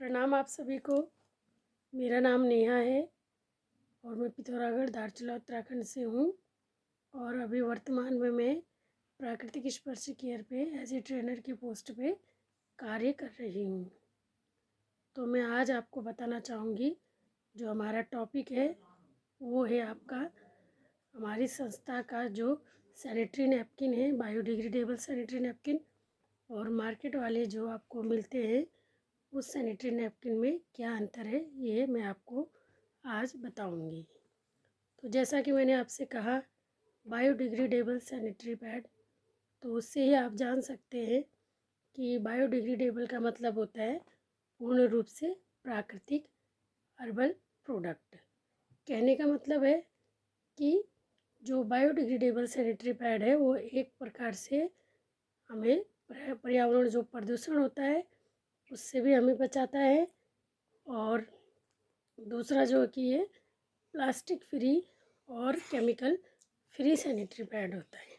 प्रणाम आप सभी को। मेरा नाम नेहा है और मैं पिथौरागढ़ धारचूला उत्तराखंड से हूँ। और अभी वर्तमान में मैं प्राकृतिक स्पर्श केयर पे एज ए ट्रेनर की पोस्ट पे कार्य कर रही हूँ। तो मैं आज आपको बताना चाहूँगी, जो हमारा टॉपिक है वो है आपका हमारी संस्था का जो सैनिटरी नैपकिन है, बायोडिग्रेडेबल सैनिटरी नैपकिन, और मार्केट वाले जो आपको मिलते हैं उस सैनिटरी नैपकिन में क्या अंतर है, ये मैं आपको आज बताऊंगी। तो जैसा कि मैंने आपसे कहा, बायोडिग्रेडेबल सैनिटरी पैड, तो उससे ही आप जान सकते हैं कि बायोडिग्रेडेबल का मतलब होता है पूर्ण रूप से प्राकृतिक हर्बल प्रोडक्ट। कहने का मतलब है कि जो बायोडिग्रेडेबल सैनिटरी पैड है वो एक प्रकार से हमें पर्यावरण जो प्रदूषण होता है उससे भी हमें बचाता है, और दूसरा जो कि ये प्लास्टिक फ्री और केमिकल फ्री सैनिटरी पैड होता है।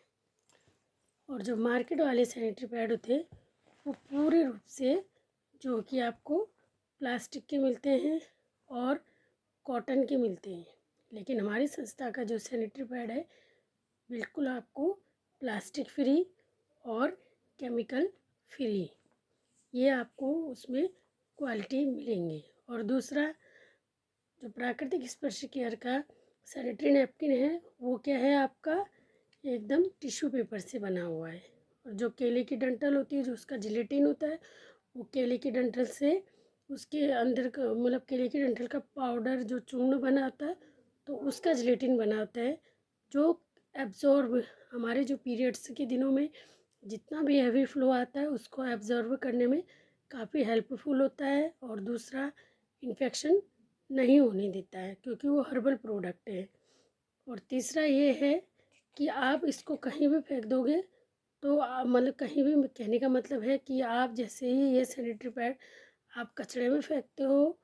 और जो मार्केट वाले सैनिटरी पैड होते हैं वो पूरे रूप से जो कि आपको प्लास्टिक के मिलते हैं और कॉटन के मिलते हैं, लेकिन हमारी संस्था का जो सैनिटरी पैड है बिल्कुल आपको प्लास्टिक फ्री और केमिकल फ्री, ये आपको उसमें क्वालिटी मिलेंगी। और दूसरा जो प्राकृतिक स्पर्श केयर का सैनिटरी नैपकिन है वो क्या है, आपका एकदम टिश्यू पेपर से बना हुआ है। और जो केले की डंठल होती है, जो उसका जिलेटिन होता है, वो केले की डंठल से उसके अंदर का मतलब केले की डंठल का पाउडर जो चूर्ण बना होता है तो उसका जिलेटिन बना होता है, जो एब्जॉर्ब हमारे जो पीरियड्स के दिनों में जितना भी हैवी फ्लो आता है उसको एब्जॉर्ब करने में काफ़ी हेल्पफुल होता है। और दूसरा, इन्फेक्शन नहीं होने देता है क्योंकि वो हर्बल प्रोडक्ट है। और तीसरा ये है कि आप इसको कहीं भी फेंक दोगे तो मतलब कहीं भी, कहने का मतलब है कि आप जैसे ही ये सैनिटरी पैड आप कचरे में फेंकते हो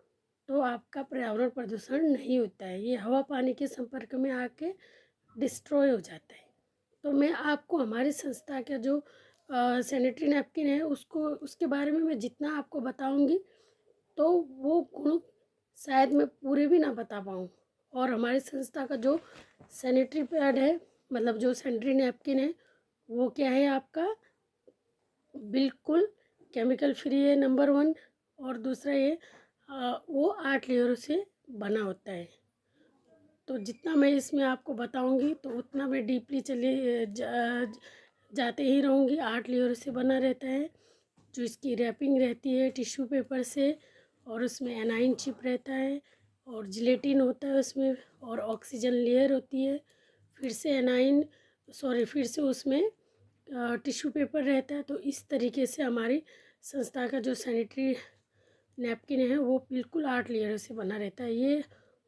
तो आपका पर्यावरण प्रदूषण नहीं होता है, ये हवा पानी के संपर्क में आके डिस्ट्रॉय हो जाता है। तो मैं आपको हमारी संस्था का जो सैनिटरी नैपकिन है उसके बारे में मैं जितना आपको बताऊंगी तो वो गुण शायद मैं पूरे भी ना बता पाऊँ। और हमारी संस्था का जो सैनिटरी पैड है, मतलब जो सैनिटरी नैपकिन है, वो क्या है आपका बिल्कुल केमिकल फ्री है, नंबर 1। और दूसरा ये वो 8 लेयरों से बना होता है। तो जितना मैं इसमें आपको बताऊंगी तो उतना मैं डीपली जाते ही रहूँगी। 8 लेयर से बना रहता है, जो इसकी रैपिंग रहती है टिश्यू पेपर से, और उसमें एनाइन चिप रहता है और जिलेटिन होता है उसमें, और ऑक्सीजन लेयर होती है, फिर से उसमें टिश्यू पेपर रहता है। तो इस तरीके से हमारी संस्था का जो सैनिटरी नैपकिन है वो बिल्कुल 8 लेयरों से बना रहता है ये।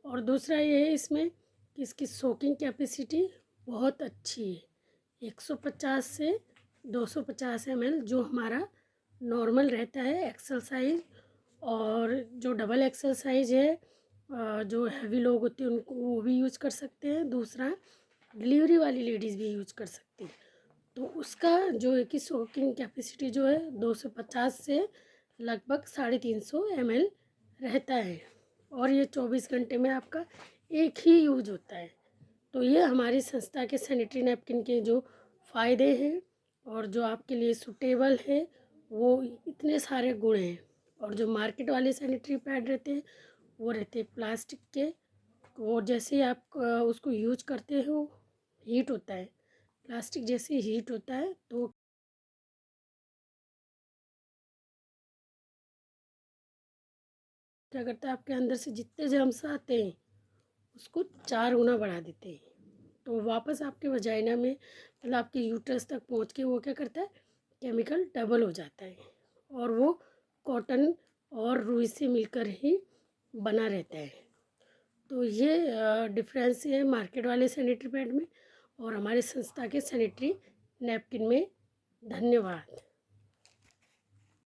और दूसरा ये है इसमें कि इसकी सोकिंग कैपेसिटी बहुत अच्छी है, 150 से 250 ml जो हमारा नॉर्मल रहता है एक्सल साइज, और जो डबल एक्सल साइज है जो हैवी लोग होते हैं उनको वो भी यूज़ कर सकते हैं। दूसरा, डिलीवरी वाली लेडीज़ भी यूज़ कर सकती हैं। तो उसका जो है कि सोकिंग कैपेसिटी जो है 250 से लगभग 350 ml रहता है, और ये 24 घंटे में आपका एक ही यूज होता है। तो ये हमारी संस्था के सैनिटरी नैपकिन के जो फ़ायदे हैं और जो आपके लिए सूटेबल है वो इतने सारे गुण हैं। और जो मार्केट वाले सैनिटरी पैड रहते हैं वो रहते हैं प्लास्टिक के, वो जैसे ही आप उसको यूज करते हो हीट होता है, प्लास्टिक जैसे हीट होता है तो क्या करता है, आपके अंदर से जितने जर्म्स आते हैं उसको 4 गुना बढ़ा देते हैं। तो वापस आपके वजाइना में मतलब आपके यूट्रस तक पहुंच के वो क्या करता है, केमिकल डबल हो जाता है, और वो कॉटन और रुई से मिलकर ही बना रहता है। तो ये डिफरेंस है मार्केट वाले सैनिटरी पैड में और हमारे संस्था के सैनिटरी नैपकिन में। धन्यवाद।